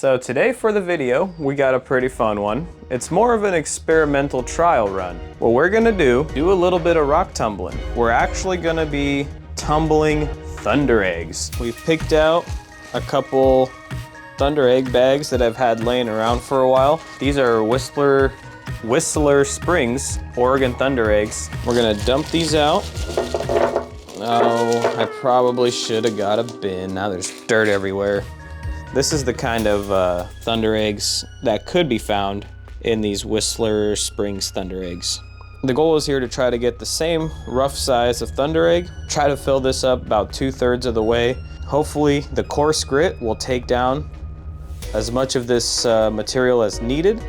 So today for the video, we got a pretty fun one. It's more of an experimental trial run. What we're gonna do a little bit of rock tumbling. We're actually gonna be tumbling Thundereggs. We've picked out a couple Thunderegg bags that I've had laying around for a while. These are Whistler Springs, Oregon Thundereggs. We're gonna dump these out. Oh, I probably should have got a bin. Now there's dirt everywhere. This is the kind of Thundereggs that could be found in these Whistler Springs Thundereggs. The goal is here to try to get the same rough size of Thunderegg, try to fill this up about 2/3 of the way. Hopefully the coarse grit will take down as much of this material as needed,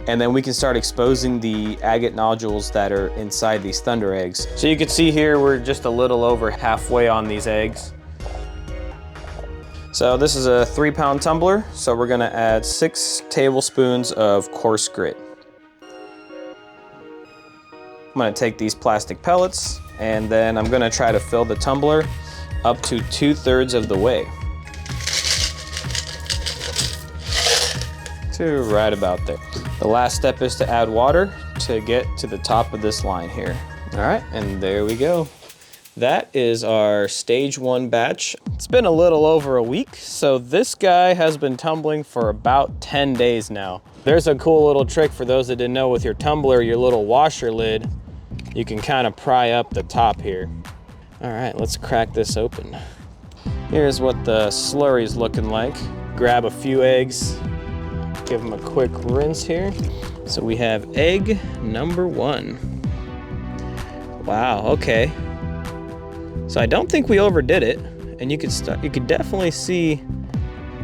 and then we can start exposing the agate nodules that are inside these Thundereggs. So you can see here we're just a little over halfway on these eggs. So this is a 3-pound tumbler, so we're gonna add 6 tablespoons of coarse grit. I'm gonna take these plastic pellets and then I'm gonna try to fill the tumbler up to 2/3 of the way. To right about there. The last step is to add water to get to the top of this line here. All right, and there we go. That is our stage 1 batch. It's been a little over a week, so this guy has been tumbling for about 10 days now. There's a cool little trick for those that didn't know. With your tumbler, your little washer lid, you can kind of pry up the top here. All right, let's crack this open. Here's what the slurry's looking like. Grab a few eggs, give them a quick rinse here. So we have egg number 1. Wow, okay. So I don't think we overdid it, and you could definitely see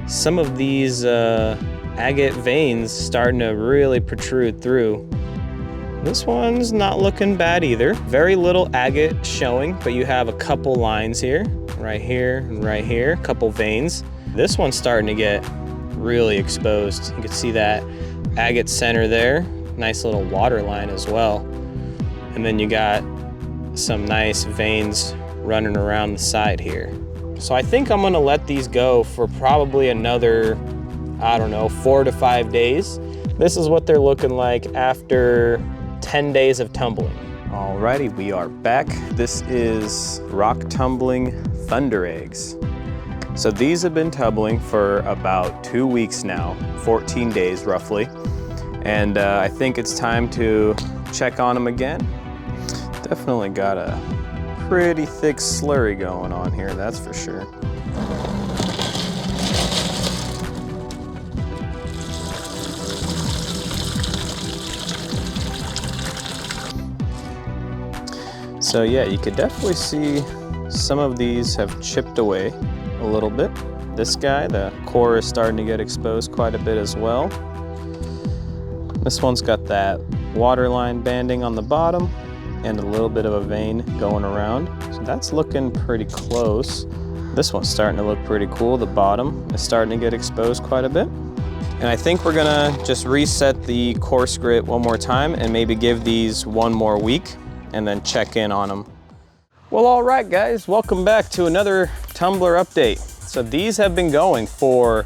some of these agate veins starting to really protrude through. This one's not looking bad either. Very little agate showing, but you have a couple lines here, right here and right here, a couple veins. This one's starting to get really exposed. You can see that agate center there, nice little water line as well. And then you got some nice veins running around the side here. So I think I'm gonna let these go for probably another, I don't know, 4 to 5 days. This is what they're looking like after 10 days of tumbling. Alrighty, we are back. This is rock tumbling Thundereggs. So these have been tumbling for about 2 weeks now, 14 days roughly. And I think it's time to check on them again. Definitely got a pretty thick slurry going on here, that's for sure. So yeah, you could definitely see some of these have chipped away a little bit. This guy, the core is starting to get exposed quite a bit as well. This one's got that waterline banding on the bottom and a little bit of a vein going around. So that's looking pretty close. This one's starting to look pretty cool. The bottom is starting to get exposed quite a bit. And I think we're gonna just reset the coarse grit one more time and maybe give these 1 more week and then check in on them. Well, all right guys, welcome back to another Tumbler update. So these have been going for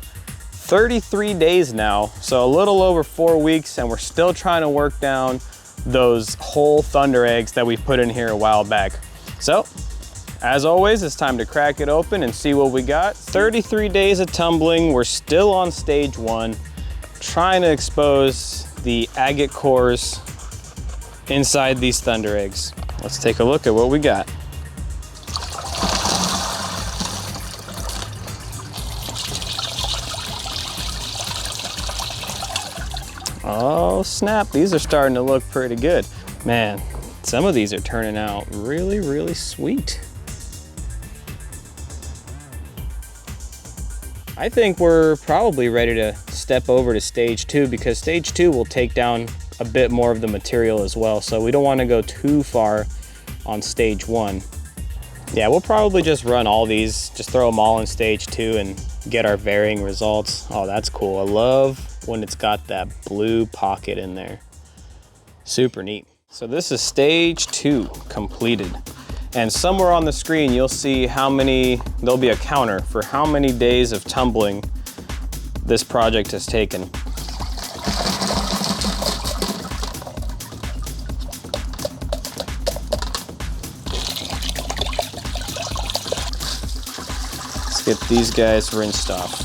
33 days now, so a little over 4 weeks, and we're still trying to work down those whole Thundereggs that we put in here a while back. So, as always, it's time to crack it open and see what we got. 33 days of tumbling, we're still on stage 1, trying to expose the agate cores inside these Thundereggs. Let's take a look at what we got. Oh snap, these are starting to look pretty good. Man, some of these are turning out really, really sweet. I think we're probably ready to step over to stage 2, because stage 2 will take down a bit more of the material as well. So we don't want to go too far on stage 1. Yeah, we'll probably just run all these, just throw them all in stage 2 and get our varying results. Oh, that's cool. I love when it's got that blue pocket in there. Super neat. So this is stage 2 completed. And somewhere on the screen, you'll see how many, there'll be a counter for how many days of tumbling this project has taken. Let's get these guys rinsed off.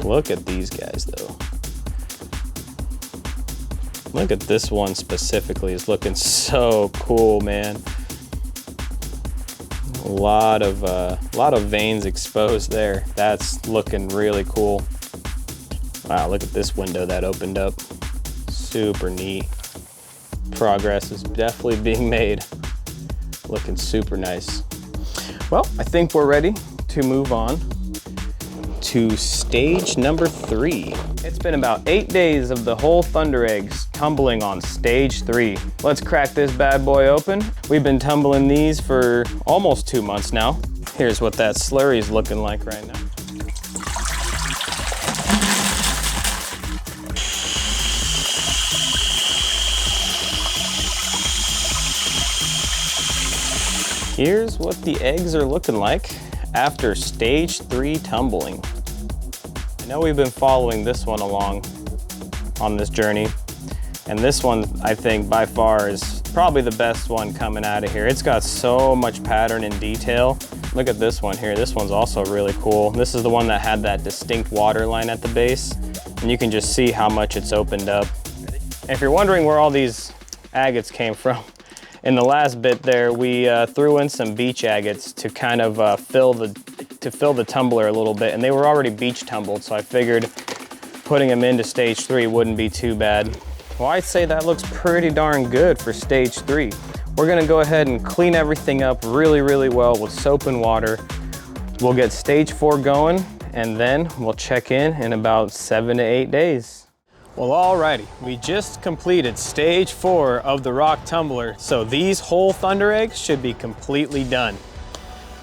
Look at these guys though. Look at this one specifically, it's looking so cool, man. A lot of veins exposed there. That's looking really cool. Wow, look at this window that opened up. Super neat. Progress is definitely being made. Looking super nice. Well, I think we're ready to move on to stage number 3. It's been about 8 days of the whole Thundereggs tumbling on stage 3. Let's crack this bad boy open. We've been tumbling these for almost 2 months now. Here's what that slurry is looking like right now. Here's what the eggs are looking like after stage 3 tumbling. I know we've been following this one along on this journey, and this one I think by far is probably the best one coming out of here. It's got so much pattern and detail. Look at this one here. This one's also really cool. This is the one that had that distinct water line at the base, and you can just see how much it's opened up. If you're wondering where all these agates came from, in the last bit there, we threw in some beach agates to kind of fill the tumbler a little bit, and they were already beach tumbled, so I figured putting them into stage 3 wouldn't be too bad. Well, I'd say that looks pretty darn good for stage 3. We're gonna go ahead and clean everything up really, really well with soap and water. We'll get stage 4 going, and then we'll check in about 7 to 8 days. Well, alrighty, we just completed stage 4 of the rock tumbler, so these whole Thundereggs should be completely done.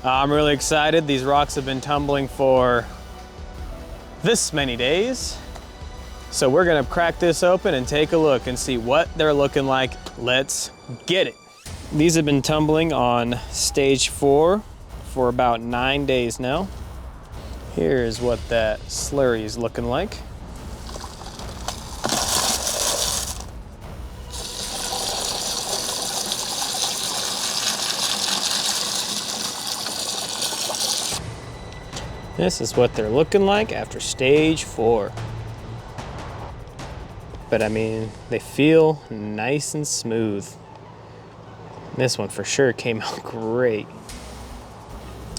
I'm really excited. These rocks have been tumbling for this many days. So we're gonna crack this open and take a look and see what they're looking like. Let's get it. These have been tumbling on stage 4 for about 9 days now. Here's what that slurry is looking like. This is what they're looking like after stage 4. But I mean, they feel nice and smooth. This one for sure came out great.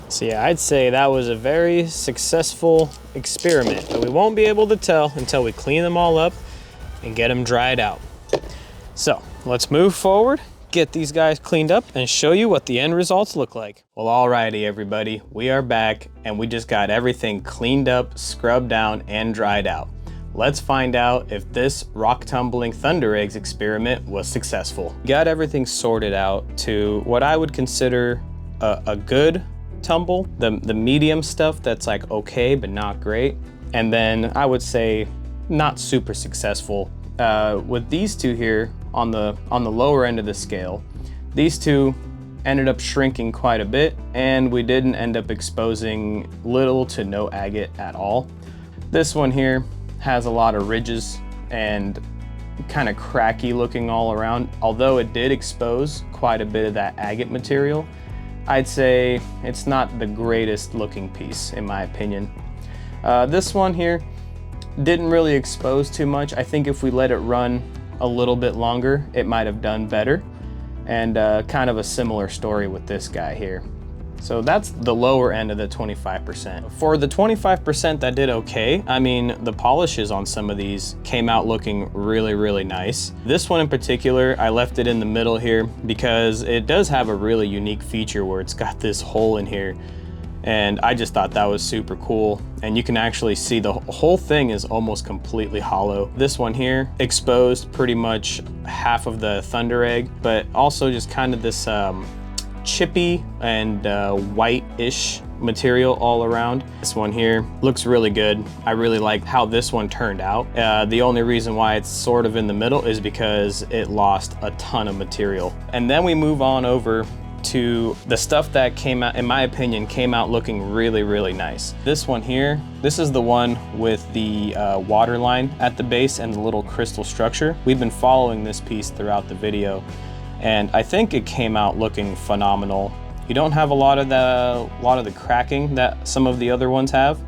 So yeah, I'd say that was a very successful experiment, but we won't be able to tell until we clean them all up and get them dried out. So let's move forward, get these guys cleaned up, and show you what the end results look like. Well, alrighty everybody, we are back and we just got everything cleaned up, scrubbed down, and dried out. Let's find out if this rock tumbling Thundereggs experiment was successful. Got everything sorted out to what I would consider a good tumble, the medium stuff that's like okay but not great, and then I would say not super successful. With these two here on the lower end of the scale, these two ended up shrinking quite a bit, and we didn't end up exposing little to no agate at all. This one here has a lot of ridges and kind of cracky looking all around. Although it did expose quite a bit of that agate material, I'd say it's not the greatest looking piece in my opinion. This one here didn't really expose too much. I think if we let it run a little bit longer, it might have done better. And kind of a similar story with this guy here. So that's the lower end of the 25%. For the 25% that did okay, I mean, the polishes on some of these came out looking really, really nice. This one in particular, I left it in the middle here because it does have a really unique feature where it's got this hole in here. And I just thought that was super cool. And you can actually see the whole thing is almost completely hollow. This one here exposed pretty much half of the Thunderegg, but also just kind of this chippy and white-ish material all around. This one here looks really good. I really like how this one turned out. The only reason why it's sort of in the middle is because it lost a ton of material. And then we move on over to the stuff that came out, in my opinion, came out looking really, really nice. This one here, this is the one with the water line at the base and the little crystal structure. We've been following this piece throughout the video, and I think it came out looking phenomenal. You don't have a lot of the cracking that some of the other ones have,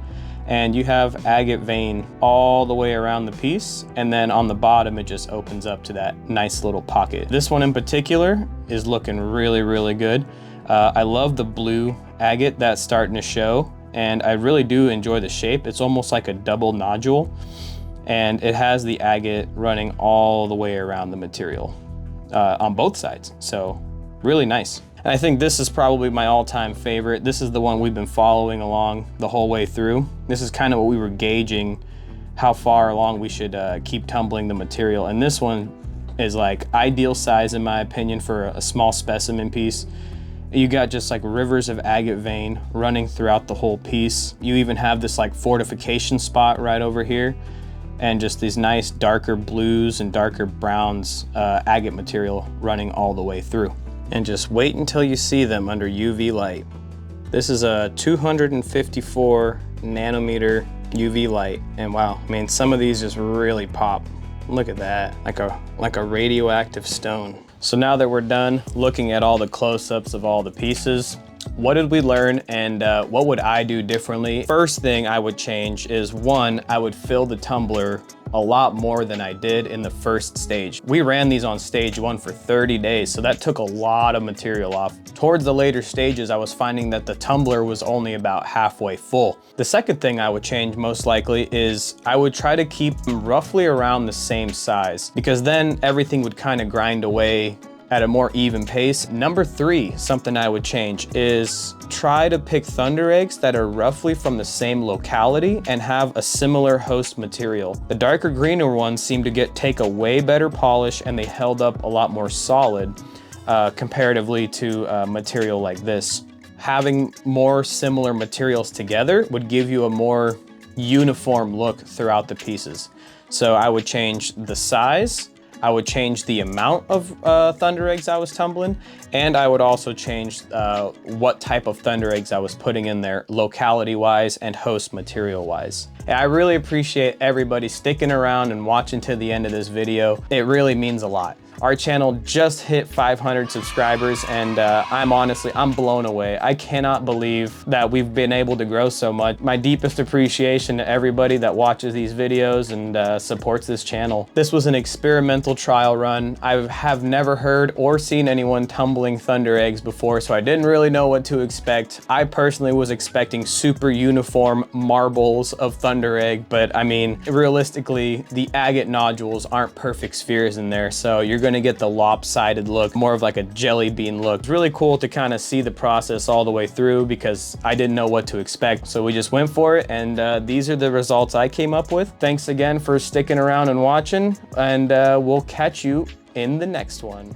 and you have agate vein all the way around the piece, and then on the bottom it just opens up to that nice little pocket. This one in particular is looking really, really good. I love the blue agate that's starting to show, and I really do enjoy the shape. It's almost like a double nodule, and it has the agate running all the way around the material on both sides, so really nice. And I think this is probably my all-time favorite. This is the one we've been following along the whole way through. This is kind of what we were gauging, how far along we should keep tumbling the material. And this one is like ideal size in my opinion for a small specimen piece. You got just like rivers of agate vein running throughout the whole piece. You even have this like fortification spot right over here, and just these nice darker blues and darker browns agate material running all the way through. And just wait until you see them under UV light. This is a 254 nanometer UV light, and wow, I mean, some of these just really pop. Look at that, like a radioactive stone. So now that we're done looking at all the close-ups of all the pieces, what did we learn, and what would I do differently? First thing I would change is, one, I would fill the tumbler a lot more than I did in the first stage. We ran these on stage 1 for 30 days, so that took a lot of material off. Towards the later stages, I was finding that the tumbler was only about halfway full. The second thing I would change most likely is I would try to keep them roughly around the same size, because then everything would kind of grind away at a more even pace. Number 3, something I would change is try to pick Thundereggs that are roughly from the same locality and have a similar host material. The darker greener ones seem to take a way better polish, and they held up a lot more solid comparatively to material like this. Having more similar materials together would give you a more uniform look throughout the pieces. So I would change the size, I would change the amount of Thundereggs I was tumbling, and I would also change what type of Thundereggs I was putting in there, locality-wise and host material-wise. I really appreciate everybody sticking around and watching to the end of this video. It really means a lot. Our channel just hit 500 subscribers, and I'm blown away. I cannot believe that we've been able to grow so much. My deepest appreciation to everybody that watches these videos and supports this channel. This was an experimental trial run. I have never heard or seen anyone tumbling Thundereggs before, so I didn't really know what to expect. I personally was expecting super uniform marbles of Thunderegg, but I mean, realistically, the agate nodules aren't perfect spheres in there, so you're gonna get the lopsided look, more of like a jelly bean look. It's really cool to kind of see the process all the way through, because I didn't know what to expect. So we just went for it, and these are the results I came up with. Thanks again for sticking around and watching, and we'll catch you in the next one.